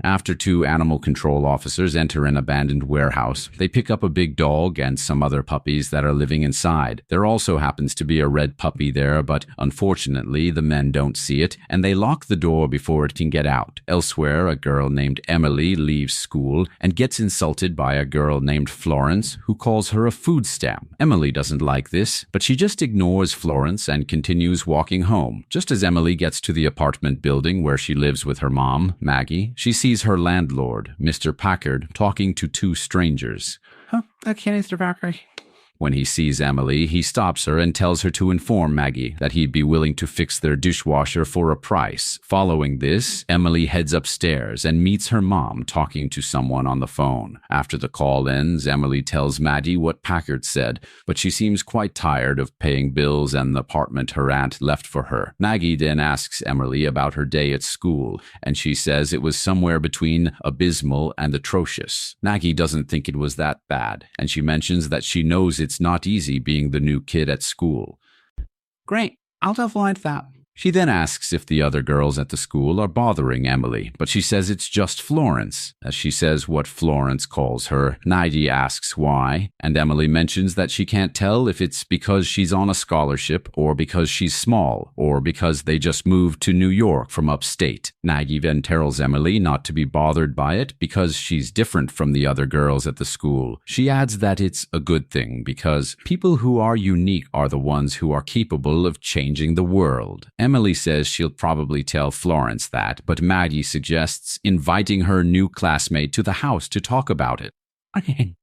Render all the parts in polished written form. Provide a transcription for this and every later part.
After two animal control officers enter an abandoned warehouse, they pick up a big dog and some other puppies that are living inside. There also happens to be a red puppy there, but unfortunately the men don't see it, and they lock the door before it can get out. Elsewhere, a girl named Emily leaves school and gets insulted by a girl named Florence, who calls her a food stamp. Emily doesn't like this, but she just ignores Florence and continues walking home. Just as Emily gets to the apartment building where she lives with her mom, Maggie, she sees her landlord, Mr. Packard, talking to two strangers. Okay, Mr. Packard. When he sees Emily, he stops her and tells her to inform Maggie that he'd be willing to fix their dishwasher for a price. Following this, Emily heads upstairs and meets her mom talking to someone on the phone. After the call ends, Emily tells Maggie what Packard said, but she seems quite tired of paying bills and the apartment her aunt left for her. Maggie then asks Emily about her day at school, and she says it was somewhere between abysmal and atrocious. Maggie doesn't think it was that bad, and she mentions that she knows it's not easy being the new kid at school. Great, I'll avoid that. She then asks if the other girls at the school are bothering Emily, but she says it's just Florence. As she says what Florence calls her, Naidi asks why, and Emily mentions that she can't tell if it's because she's on a scholarship, or because she's small, or because they just moved to New York from upstate. Naidi then tells Emily not to be bothered by it because she's different from the other girls at the school. She adds that it's a good thing because people who are unique are the ones who are capable of changing the world. Emily says she'll probably tell Florence that, but Maggie suggests inviting her new classmate to the house to talk about it. Okay,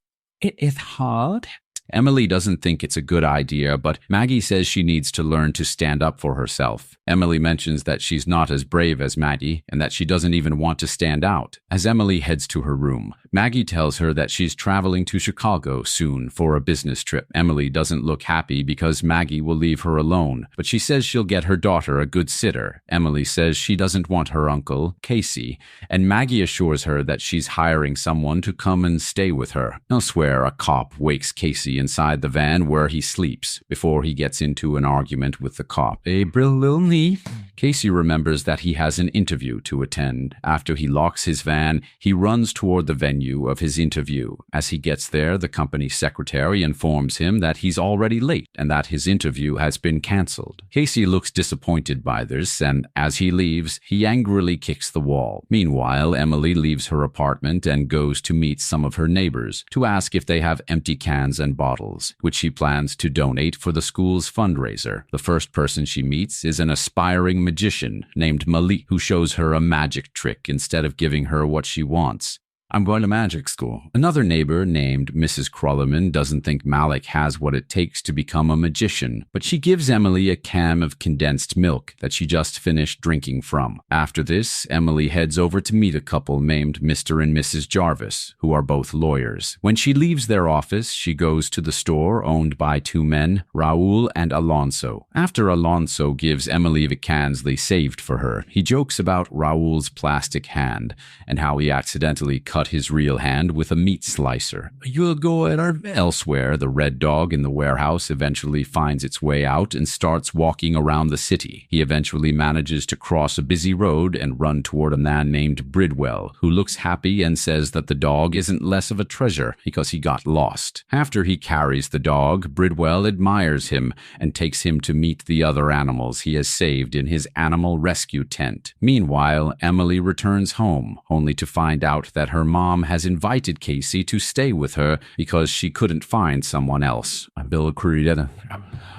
it is hard. Emily doesn't think it's a good idea, but Maggie says she needs to learn to stand up for herself. Emily mentions that she's not as brave as Maggie and that she doesn't even want to stand out. As Emily heads to her room, Maggie tells her that she's traveling to Chicago soon for a business trip. Emily doesn't look happy because Maggie will leave her alone, but she says she'll get her daughter a good sitter. Emily says she doesn't want her uncle, Casey, and Maggie assures her that she's hiring someone to come and stay with her. Elsewhere, a cop wakes Casey inside the van where he sleeps before he gets into an argument with the cop. A brilliantly. Casey remembers that he has an interview to attend. After he locks his van, he runs toward the venue of his interview. As he gets there, the company secretary informs him that he's already late and that his interview has been canceled. Casey looks disappointed by this, and as he leaves, he angrily kicks the wall. Meanwhile, Emily leaves her apartment and goes to meet some of her neighbors to ask if they have empty cans and bottles, which she plans to donate for the school's fundraiser. The first person she meets is an aspiring magician named Malik, who shows her a magic trick instead of giving her what she wants. I'm going to magic school. Another neighbor named Mrs. Krollerman doesn't think Malik has what it takes to become a magician, but she gives Emily a can of condensed milk that she just finished drinking from. After this, Emily heads over to meet a couple named Mr. and Mrs. Jarvis, who are both lawyers. When she leaves their office, she goes to the store owned by two men, Raul and Alonso. After Alonso gives Emily the cans they saved for her, he jokes about Raul's plastic hand and how he accidentally cut his real hand with a meat slicer. You'll go at our... Elsewhere, the red dog in the warehouse eventually finds its way out and starts walking around the city. He eventually manages to cross a busy road and run toward a man named Bridwell, who looks happy and says that the dog isn't less of a treasure because he got lost. After he carries the dog, Bridwell admires him and takes him to meet the other animals he has saved in his animal rescue tent. Meanwhile, Emily returns home, only to find out that her mom has invited Casey to stay with her because she couldn't find someone else. Bill Creed,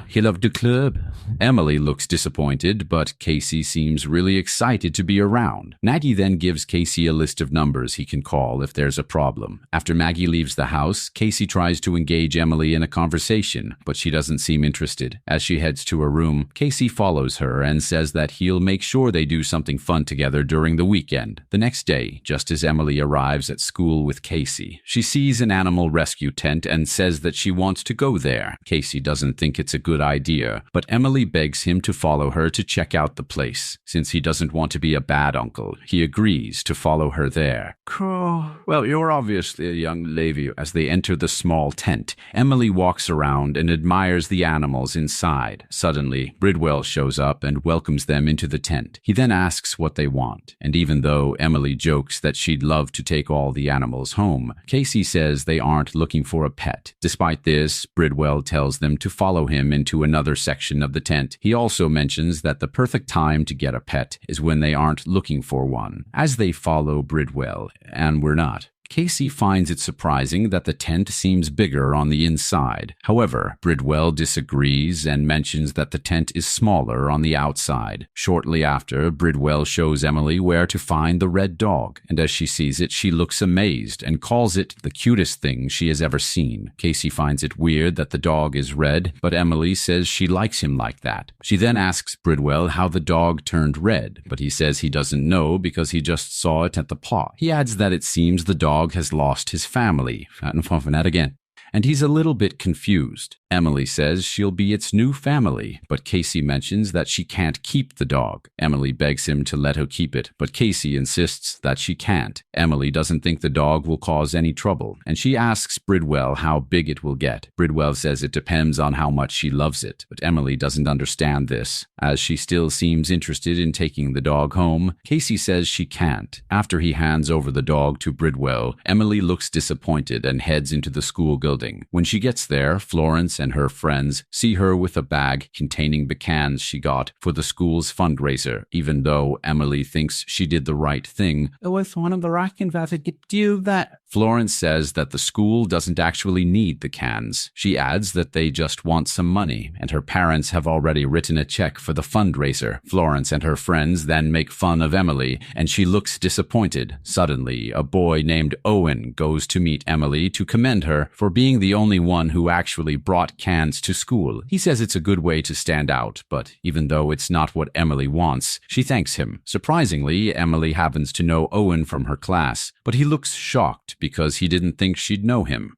he loved the club. Emily looks disappointed, but Casey seems really excited to be around. Maggie then gives Casey a list of numbers he can call if there's a problem. After Maggie leaves the house, Casey tries to engage Emily in a conversation, but she doesn't seem interested. As she heads to her room, Casey follows her and says that he'll make sure they do something fun together during the weekend. The next day, just as Emily arrives arrives at school with Casey. She sees an animal rescue tent and says that she wants to go there. Casey doesn't think it's a good idea, but Emily begs him to follow her to check out the place. Since he doesn't want to be a bad uncle, he agrees to follow her there. Well, you're obviously a young lady. As they enter the small tent, Emily walks around and admires the animals inside. Suddenly, Bridwell shows up and welcomes them into the tent. He then asks what they want, and even though Emily jokes that she'd love to take all the animals home, Casey says they aren't looking for a pet. Despite this, Bridwell tells them to follow him into another section of the tent. He also mentions that the perfect time to get a pet is when they aren't looking for one. As they follow Bridwell, and we're not, Casey finds it surprising that the tent seems bigger on the inside. However, Bridwell disagrees and mentions that the tent is smaller on the outside. Shortly after, Bridwell shows Emily where to find the red dog, and as she sees it, she looks amazed and calls it the cutest thing she has ever seen. Casey finds it weird that the dog is red, but Emily says she likes him like that. She then asks Bridwell how the dog turned red, but he says he doesn't know because he just saw it at the paw. He adds that it seems the dog has lost his family, and he's a little bit confused. Emily says she'll be its new family, but Casey mentions that she can't keep the dog. Emily begs him to let her keep it, but Casey insists that she can't. Emily doesn't think the dog will cause any trouble, and she asks Bridwell how big it will get. Bridwell says it depends on how much she loves it, but Emily doesn't understand this. As she still seems interested in taking the dog home, Casey says she can't. After he hands over the dog to Bridwell, Emily looks disappointed and heads into the school building. When she gets there, Florence and her friends see her with a bag containing the cans she got for the school's fundraiser. Even though Emily thinks she did the right thing, Florence says that the school doesn't actually need the cans. She adds that they just want some money, and her parents have already written a check for the fundraiser. Florence and her friends then make fun of Emily, and she looks disappointed. Suddenly, a boy named Owen goes to meet Emily to commend her for being the only one who actually brought cans to school. He says it's a good way to stand out, but even though it's not what Emily wants, she thanks him. Surprisingly, Emily happens to know Owen from her class, but he looks shocked because he didn't think she'd know him.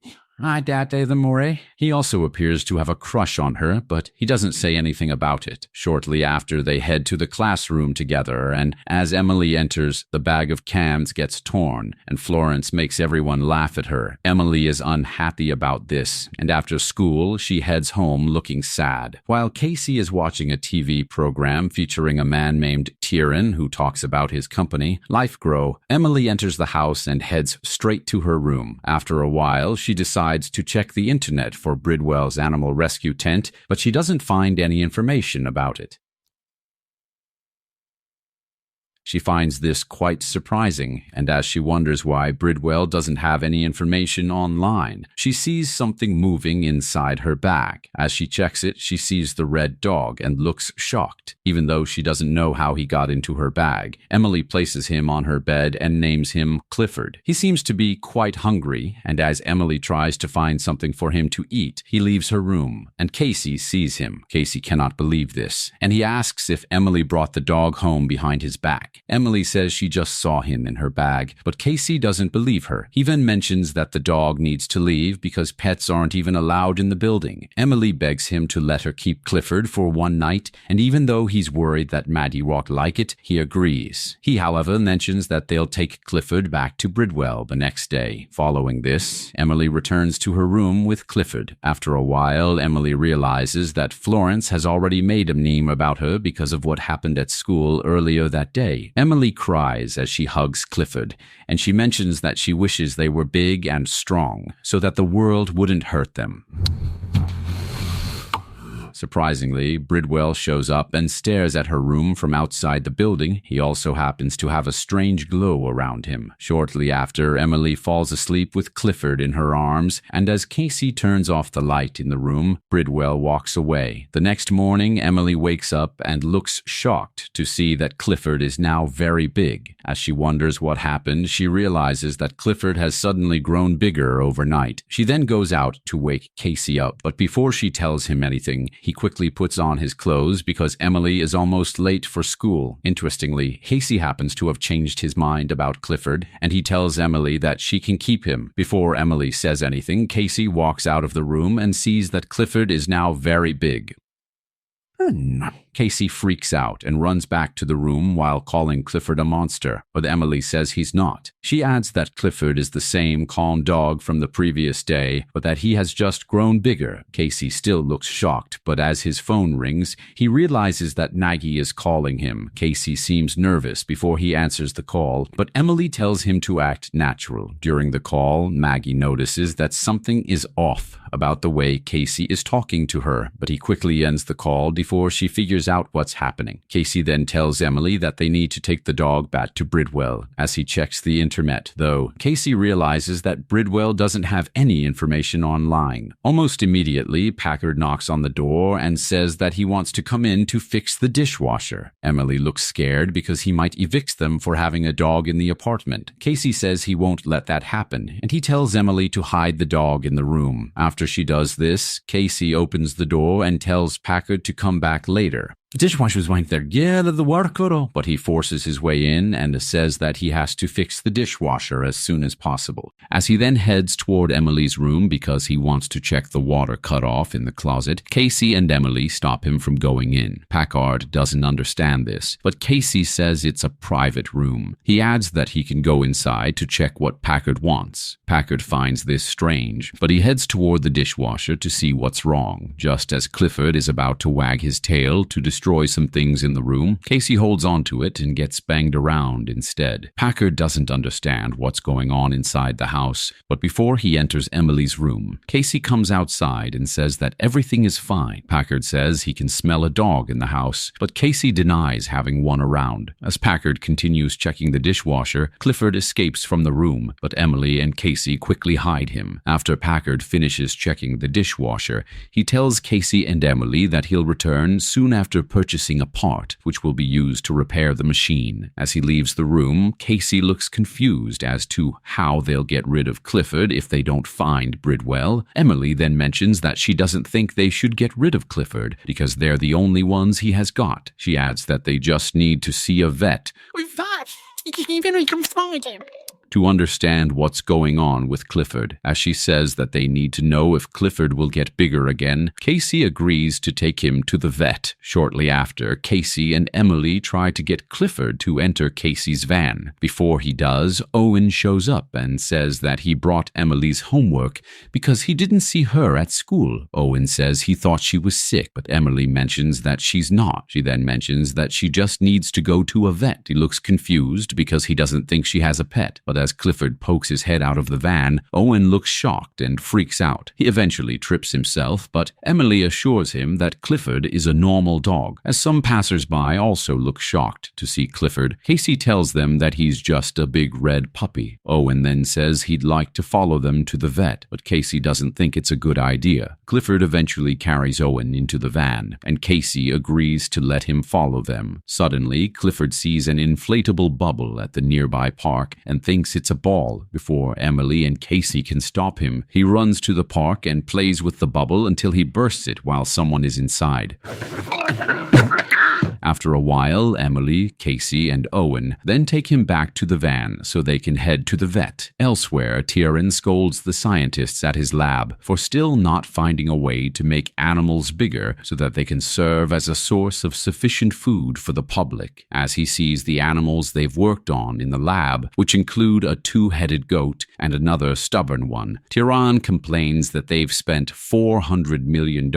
He also appears to have a crush on her, but he doesn't say anything about it. Shortly after, they head to the classroom together, and as Emily enters, the bag of cans gets torn, and Florence makes everyone laugh at her. Emily is unhappy about this, and after school, she heads home looking sad. While Casey is watching a TV program featuring a man named Tieran who talks about his company, LifeGrow, Emily enters the house and heads straight to her room. After a while, she decides to check the internet for Bridwell's animal rescue tent, but she doesn't find any information about it. She finds this quite surprising, and as she wonders why Bridwell doesn't have any information online, she sees something moving inside her bag. As she checks it, she sees the red dog and looks shocked. Even though she doesn't know how he got into her bag, Emily places him on her bed and names him Clifford. He seems to be quite hungry, and as Emily tries to find something for him to eat, he leaves her room, and Casey sees him. Casey cannot believe this, and he asks if Emily brought the dog home behind his back. Emily says she just saw him in her bag, but Casey doesn't believe her. He then mentions that the dog needs to leave because pets aren't even allowed in the building. Emily begs him to let her keep Clifford for one night, and even though he's worried that Maddie won't like it, he agrees. He, however, mentions that they'll take Clifford back to Bridwell the next day. Following this, Emily returns to her room with Clifford. After a while, Emily realizes that Florence has already made a meme about her because of what happened at school earlier that day. Emily cries as she hugs Clifford, and she mentions that she wishes they were big and strong so that the world wouldn't hurt them. Surprisingly, Bridwell shows up and stares at her room from outside the building. He also happens to have a strange glow around him. Shortly after, Emily falls asleep with Clifford in her arms, and as Casey turns off the light in the room, Bridwell walks away. The next morning, Emily wakes up and looks shocked to see that Clifford is now very big. As she wonders what happened, she realizes that Clifford has suddenly grown bigger overnight. She then goes out to wake Casey up, but before she tells him anything, he quickly puts on his clothes because Emily is almost late for school. Interestingly, Casey happens to have changed his mind about Clifford, and he tells Emily that she can keep him. Before Emily says anything, Casey walks out of the room and sees that Clifford is now very big. Casey freaks out and runs back to the room while calling Clifford a monster, but Emily says he's not. She adds that Clifford is the same calm dog from the previous day, but that he has just grown bigger. Casey still looks shocked, but as his phone rings, he realizes that Maggie is calling him. Casey seems nervous before he answers the call, but Emily tells him to act natural. During the call, Maggie notices that something is off about the way Casey is talking to her, but he quickly ends the call before she figures out what's happening. Casey then tells Emily that they need to take the dog back to Bridwell. As he checks the internet, though, Casey realizes that Bridwell doesn't have any information online. Almost immediately, Packard knocks on the door and says that he wants to come in to fix the dishwasher. Emily looks scared because he might evict them for having a dog in the apartment. Casey says he won't let that happen, and he tells Emily to hide the dog in the room. After she does this, Casey opens the door and tells Packard to come back later. The dishwasher's right there. Get out of the water cuddle. But he forces his way in and says that he has to fix the dishwasher as soon as possible. As he then heads toward Emily's room because he wants to check the water cutoff in the closet, Casey and Emily stop him from going in. Packard doesn't understand this, but Casey says it's a private room. He adds that he can go inside to check what Packard wants. Packard finds this strange, but he heads toward the dishwasher to see what's wrong. Just as Clifford is about to wag his tail to destroy some things in the room, Casey holds onto it and gets banged around instead. Packard doesn't understand what's going on inside the house, but before he enters Emily's room, Casey comes outside and says that everything is fine. Packard says he can smell a dog in the house, but Casey denies having one around. As Packard continues checking the dishwasher, Clifford escapes from the room, but Emily and Casey quickly hide him. After Packard finishes checking the dishwasher, he tells Casey and Emily that he'll return soon after purchasing a part which will be used to repair the machine. As he leaves the room, Casey looks confused as to how they'll get rid of Clifford if they don't find Bridwell. Emily then mentions that she doesn't think they should get rid of Clifford because they're the only ones he has got. She adds that they just need to see a vet. Even we can find him. To understand what's going on with Clifford. As she says that they need to know if Clifford will get bigger again, Casey agrees to take him to the vet. Shortly after, Casey and Emily try to get Clifford to enter Casey's van. Before he does, Owen shows up and says that he brought Emily's homework because he didn't see her at school. Owen says he thought she was sick, but Emily mentions that she's not. She then mentions that she just needs to go to a vet. He looks confused because he doesn't think she has a pet, but as Clifford pokes his head out of the van, Owen looks shocked and freaks out. He eventually trips himself, but Emily assures him that Clifford is a normal dog. As some passers-by also look shocked to see Clifford, Casey tells them that he's just a big red puppy. Owen then says he'd like to follow them to the vet, but Casey doesn't think it's a good idea. Clifford eventually carries Owen into the van, and Casey agrees to let him follow them. Suddenly, Clifford sees an inflatable bubble at the nearby park and thinks it's a ball. Before Emily and Casey can stop him, he runs to the park and plays with the bubble until he bursts it while someone is inside. After a while, Emily, Casey, and Owen then take him back to the van so they can head to the vet. Elsewhere, Tieran scolds the scientists at his lab for still not finding a way to make animals bigger so that they can serve as a source of sufficient food for the public. As he sees the animals they've worked on in the lab, which include a two-headed goat and another stubborn one, Tieran complains that they've spent $400 million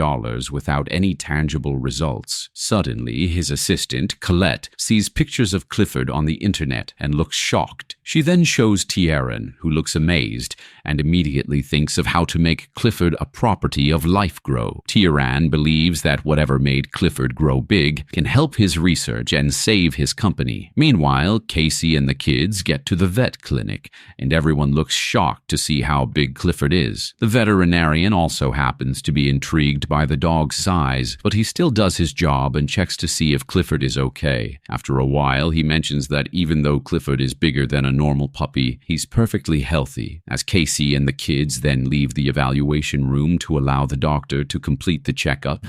without any tangible results. Suddenly, his assistant, Colette, sees pictures of Clifford on the internet and looks shocked. She then shows Tieran, who looks amazed and immediately thinks of how to make Clifford a property of Life Grow. Tieran believes that whatever made Clifford grow big can help his research and save his company. Meanwhile, Casey and the kids get to the vet clinic, and everyone looks shocked to see how big Clifford is. The veterinarian also happens to be intrigued by the dog's size, but he still does his job and checks to see if Clifford is okay. After a while, he mentions that even though Clifford is bigger than a normal puppy, he's perfectly healthy. As Casey and the kids then leave the evaluation room to allow the doctor to complete the checkup,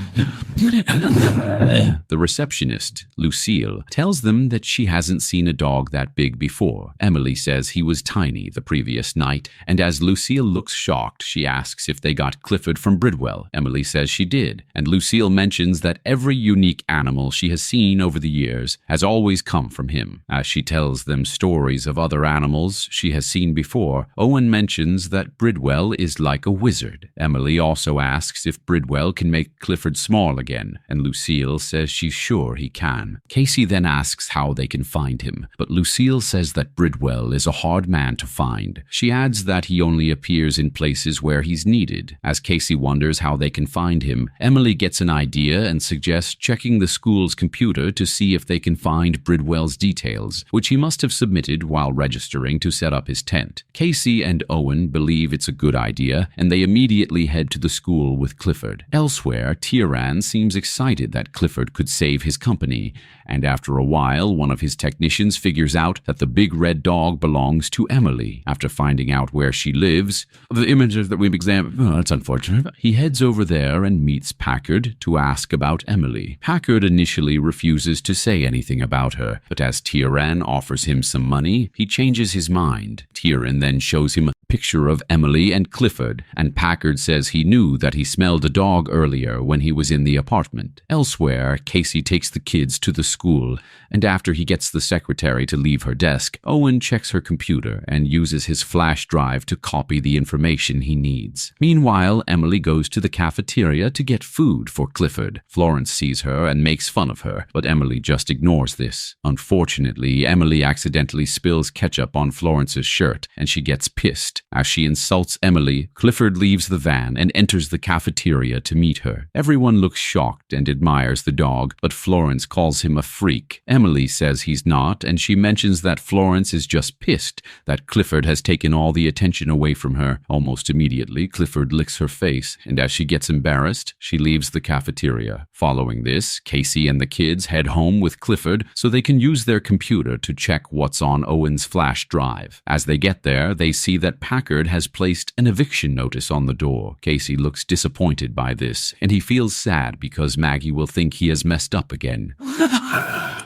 the receptionist, Lucille, tells them that she hasn't seen a dog that big before. Emily says he was tiny the previous night, and as Lucille looks shocked, she asks if they got Clifford from Bridwell. Emily says she did, and Lucille mentions that every unique animal she has seen over the years has always come from him. As she tells them stories of other animals she has seen before, Owen mentions that Bridwell is like a wizard. Emily also asks if Bridwell can make Clifford small again, and Lucille says she's sure he can. Casey then asks how they can find him, but Lucille says that Bridwell is a hard man to find. She adds that he only appears in places where he's needed. As Casey wonders how they can find him, Emily gets an idea and suggests checking the school's computer to see if they can find Bridwell's details, which he must have submitted while registering to set up his tent. Casey and Owen believe it's a good idea, and they immediately head to the school with Clifford. Elsewhere, Tieran seems excited that Clifford could save his company, and after a while, one of his technicians figures out that the big red dog belongs to Emily. After finding out where she lives, the images that we've examined, that's unfortunate, he heads over there and meets Packard to ask about Emily. Packard initially refuses to say anything about her, but as Tieran offers him some money, he changes his mind. Tieran then shows him a picture of Emily and Clifford, and Packard says he knew that he smelled a dog earlier when he was in the apartment. Elsewhere, Casey takes the kids to the school, and after he gets the secretary to leave her desk, Owen checks her computer and uses his flash drive to copy the information he needs. Meanwhile, Emily goes to the cafeteria to get food for Clifford. Florence sees her and makes fun of her, but Emily just ignores this. Unfortunately, Emily accidentally spills ketchup on Florence's shirt, and she gets pissed. As she insults Emily, Clifford leaves the van and enters the cafeteria to meet her. Everyone looks shocked and admires the dog, but Florence calls him a freak. Emily says he's not, and she mentions that Florence is just pissed that Clifford has taken all the attention away from her. Almost immediately, Clifford licks her face, and as she gets embarrassed, she leaves the cafeteria. Following this, Casey and the kids head home with Clifford so they can use their computer to check what's on Owen's flash drive. As they get there, they see that Packard has placed an eviction notice on the door. Casey looks disappointed by this, and he feels sad because Maggie will think he has messed up again.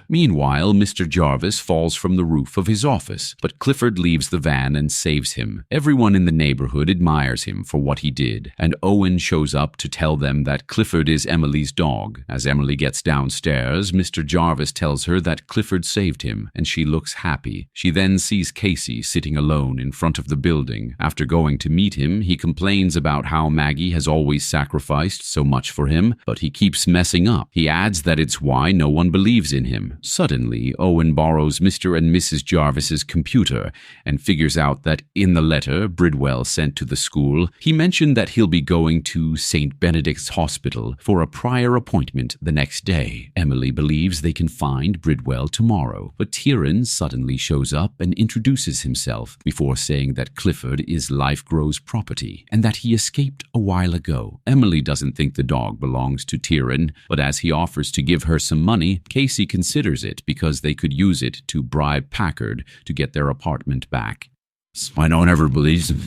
Meanwhile, Mr. Jarvis falls from the roof of his office, but Clifford leaves the van and saves him. Everyone in the neighborhood admires him for what he did, and Owen shows up to tell them that Clifford is Emily's dog. As Emily gets downstairs, Mr. Jarvis tells her that Clifford saved him, and she looks happy. She then sees Casey sitting alone in front of the building. After going to meet him, he complains about how Maggie has always sacrificed so much for him, but he keeps messing up. He adds that it's why no one believes in him. Suddenly, Owen borrows Mr. and Mrs. Jarvis's computer and figures out that in the letter Bridwell sent to the school, he mentioned that he'll be going to St. Benedict's Hospital for a prior appointment the next day. Emily believes they can find Bridwell tomorrow, but Tieran suddenly shows up and introduces himself before saying that Clifford is Life Grow's property and that he escaped a while ago. Emily doesn't think the dog belongs to Tieran, but as he offers to give her some money, Casey considers it because they could use it to bribe Packard to get their apartment back. I don't ever believe him.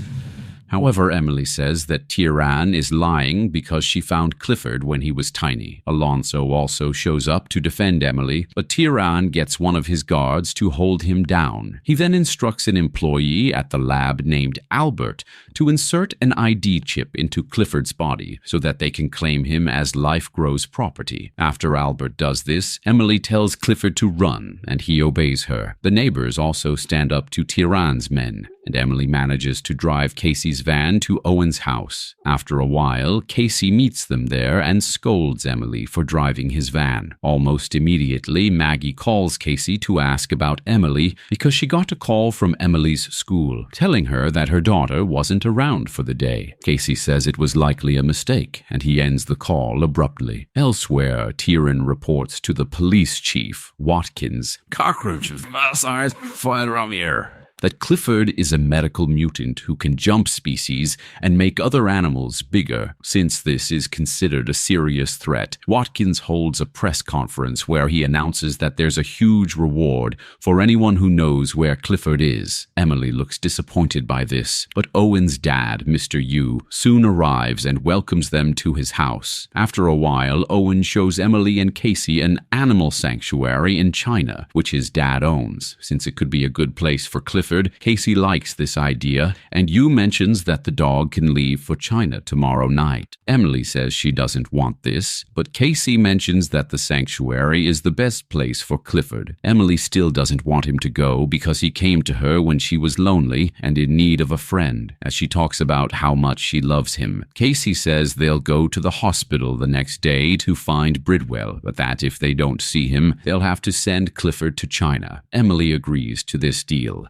However, Emily says that Tieran is lying because she found Clifford when he was tiny. Alonso also shows up to defend Emily, but Tieran gets one of his guards to hold him down. He then instructs an employee at the lab named Albert to insert an ID chip into Clifford's body so that they can claim him as Life Grow's property. After Albert does this, Emily tells Clifford to run, and he obeys her. The neighbors also stand up to Tieran's men, and Emily manages to drive Casey's Emily's van to Owen's house. After a while, Casey meets them there and scolds Emily for driving his van. Almost immediately, Maggie calls Casey to ask about Emily because she got a call from Emily's school telling her that her daughter wasn't around for the day. Casey says it was likely a mistake, and he ends the call abruptly. Elsewhere, Tieran reports to the police chief, Watkins, Cockroaches, my size, flying around the air. that Clifford is a medical mutant who can jump species and make other animals bigger. Since this is considered a serious threat, Watkins holds a press conference where he announces that there's a huge reward for anyone who knows where Clifford is. Emily looks disappointed by this, but Owen's dad, Mr. Yu, soon arrives and welcomes them to his house. After a while, Owen shows Emily and Casey an animal sanctuary in China, which his dad owns. Since it could be a good place for Clifford, Casey likes this idea, and Yu mentions that the dog can leave for China tomorrow night. Emily says she doesn't want this, but Casey mentions that the sanctuary is the best place for Clifford. Emily still doesn't want him to go because he came to her when she was lonely and in need of a friend, as she talks about how much she loves him. Casey says they'll go to the hospital the next day to find Bridwell, but that if they don't see him, they'll have to send Clifford to China. Emily agrees to this deal.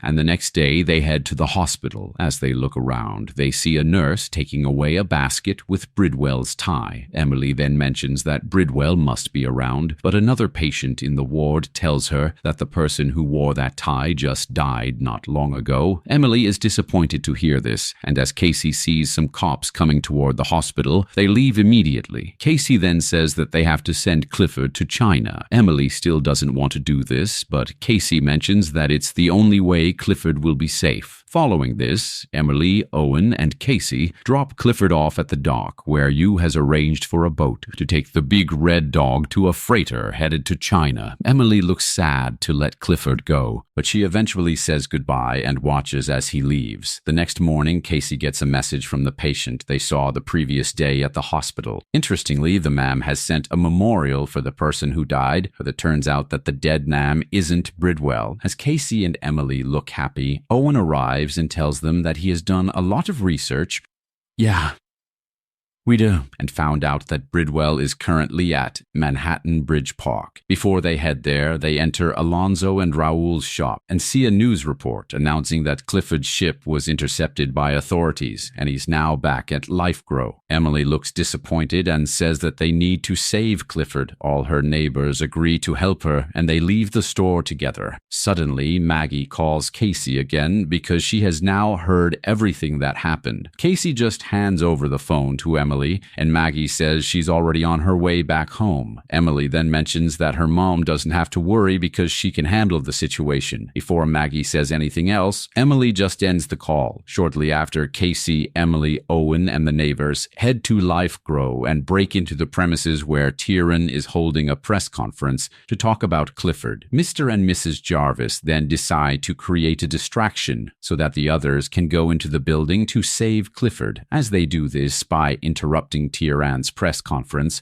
And the next day, they head to the hospital. As they look around, they see a nurse taking away a basket with Bridwell's tie. Emily then mentions that Bridwell must be around, but another patient in the ward tells her that the person who wore that tie just died not long ago. Emily is disappointed to hear this, and as Casey sees some cops coming toward the hospital, they leave immediately. Casey then says that they have to send Clifford to China. Emily still doesn't want to do this, but Casey mentions that it's the only way Clifford will be safe. Following this, Emily, Owen, and Casey drop Clifford off at the dock, where Yu has arranged for a boat to take the big red dog to a freighter headed to China. Emily looks sad to let Clifford go, but she eventually says goodbye and watches as he leaves. The next morning, Casey gets a message from the patient they saw the previous day at the hospital. Interestingly, the ma'am has sent a memorial for the person who died, but it turns out that the dead ma'am isn't Bridwell. As Casey and Emily look happy, Owen arrives and tells them that he has done a lot of research. Yeah, we do. And found out that Bridwell is currently at Manhattan Bridge Park. Before they head there, they enter Alonzo and Raoul's shop and see a news report announcing that Clifford's ship was intercepted by authorities and he's now back at LifeGrow. Emily looks disappointed and says that they need to save Clifford. All her neighbors agree to help her and they leave the store together. Suddenly, Maggie calls Casey again because she has now heard everything that happened. Casey just hands over the phone to Emily, and Maggie says she's already on her way back home. Emily then mentions that her mom doesn't have to worry because she can handle the situation. Before Maggie says anything else, Emily just ends the call. Shortly after, Casey, Emily, Owen, and the neighbors head to LifeGrow and break into the premises where Tieran is holding a press conference to talk about Clifford. Mr. and Mrs. Jarvis then decide to create a distraction so that the others can go into the building to save Clifford. As they do this by interrupting Tieran's press conference,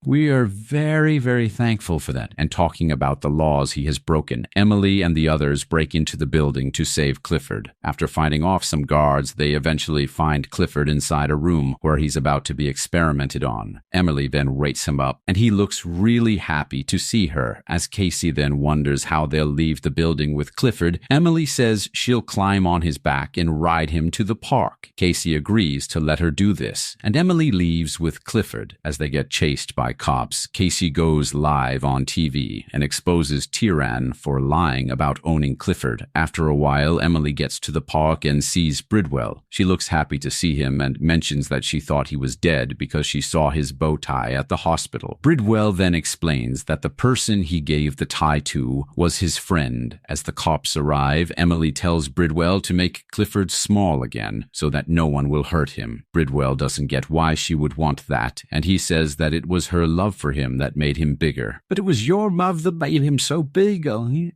we are very, very thankful for that. And talking about the laws he has broken, Emily and the others break into the building to save Clifford. After fighting off some guards, they eventually find Clifford inside a room where he's about to be experimented on. Emily then rates him up, and he looks really happy to see her. As Casey then wonders how they'll leave the building with Clifford, Emily says she'll climb on his back and ride him to the park. Casey agrees to let her do this, and Emily leaves with Clifford. As they get chased by cops, Casey goes live on TV and exposes Tieran for lying about owning Clifford. After a while, Emily gets to the park and sees Bridwell. She looks happy to see him and mentions that she thought he was dead because she saw his bow tie at the hospital. Bridwell then explains that the person he gave the tie to was his friend. As the cops arrive, Emily tells Bridwell to make Clifford small again so that no one will hurt him. Bridwell doesn't get why why she would want that, and he says that it was her love for him that made him bigger. But it was your love that made him so big,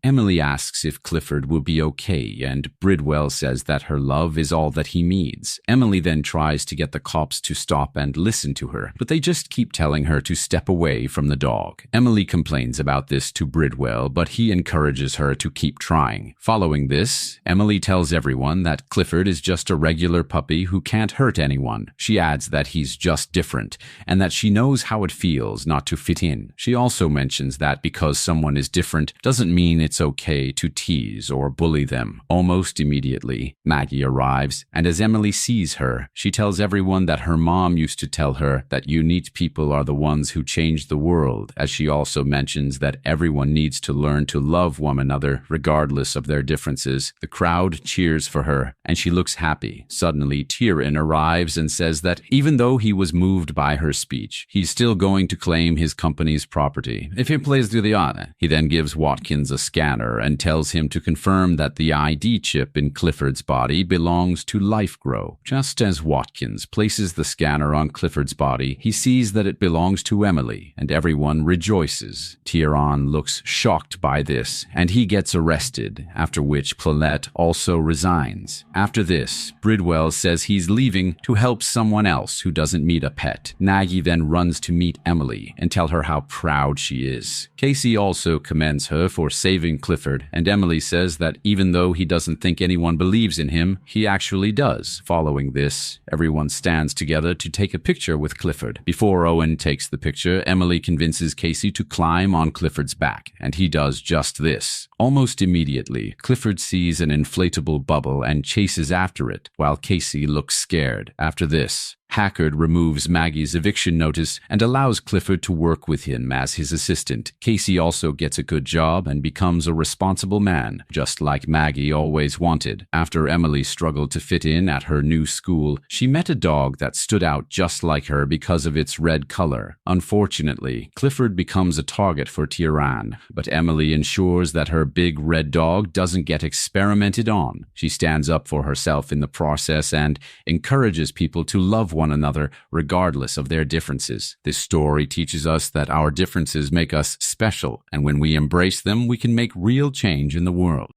Emily asks if Clifford will be okay, and Bridwell says that her love is all that he needs. Emily then tries to get the cops to stop and listen to her, but they just keep telling her to step away from the dog. Emily complains about this to Bridwell, but he encourages her to keep trying. Following this, Emily tells everyone that Clifford is just a regular puppy who can't hurt anyone. She adds that he's just different, and that she knows how it feels not to fit in. She also mentions that because someone is different doesn't mean it's okay to tease or bully them. Almost immediately, Maggie arrives, and as Emily sees her, she tells everyone that her mom used to tell her that unique people are the ones who change the world, as she also mentions that everyone needs to learn to love one another regardless of their differences. The crowd cheers for her, and she looks happy. Suddenly, Tieran arrives and says that even though he was moved by her speech, he's still going to claim his company's property, if he plays through the honor. He then gives Watkins a scanner and tells him to confirm that the ID chip in Clifford's body belongs to LifeGrow. Just as Watkins places the scanner on Clifford's body, he sees that it belongs to Emily, and everyone rejoices. Tieran looks shocked by this, and he gets arrested, after which Paulette also resigns. After this, Bridwell says he's leaving to help someone else who doesn't meet a pet. Maggie then runs to meet Emily and tell her how proud she is. Casey also commends her for saving Clifford, and Emily says that even though he doesn't think anyone believes in him, he actually does. Following this, everyone stands together to take a picture with Clifford. Before Owen takes the picture, Emily convinces Casey to climb on Clifford's back, and he does just this. Almost immediately, Clifford sees an inflatable bubble and chases after it, while Casey looks scared. After this, Hackard removes Maggie's eviction notice and allows Clifford to work with him as his assistant. Casey also gets a good job and becomes a responsible man, just like Maggie always wanted. After Emily struggled to fit in at her new school, she met a dog that stood out just like her because of its red color. Unfortunately, Clifford becomes a target for Tieran, but Emily ensures that her big red dog doesn't get experimented on. She stands up for herself in the process and encourages people to love one another regardless of their differences. This story teaches us that our differences make us special, and when we embrace them, we can make real change in the world.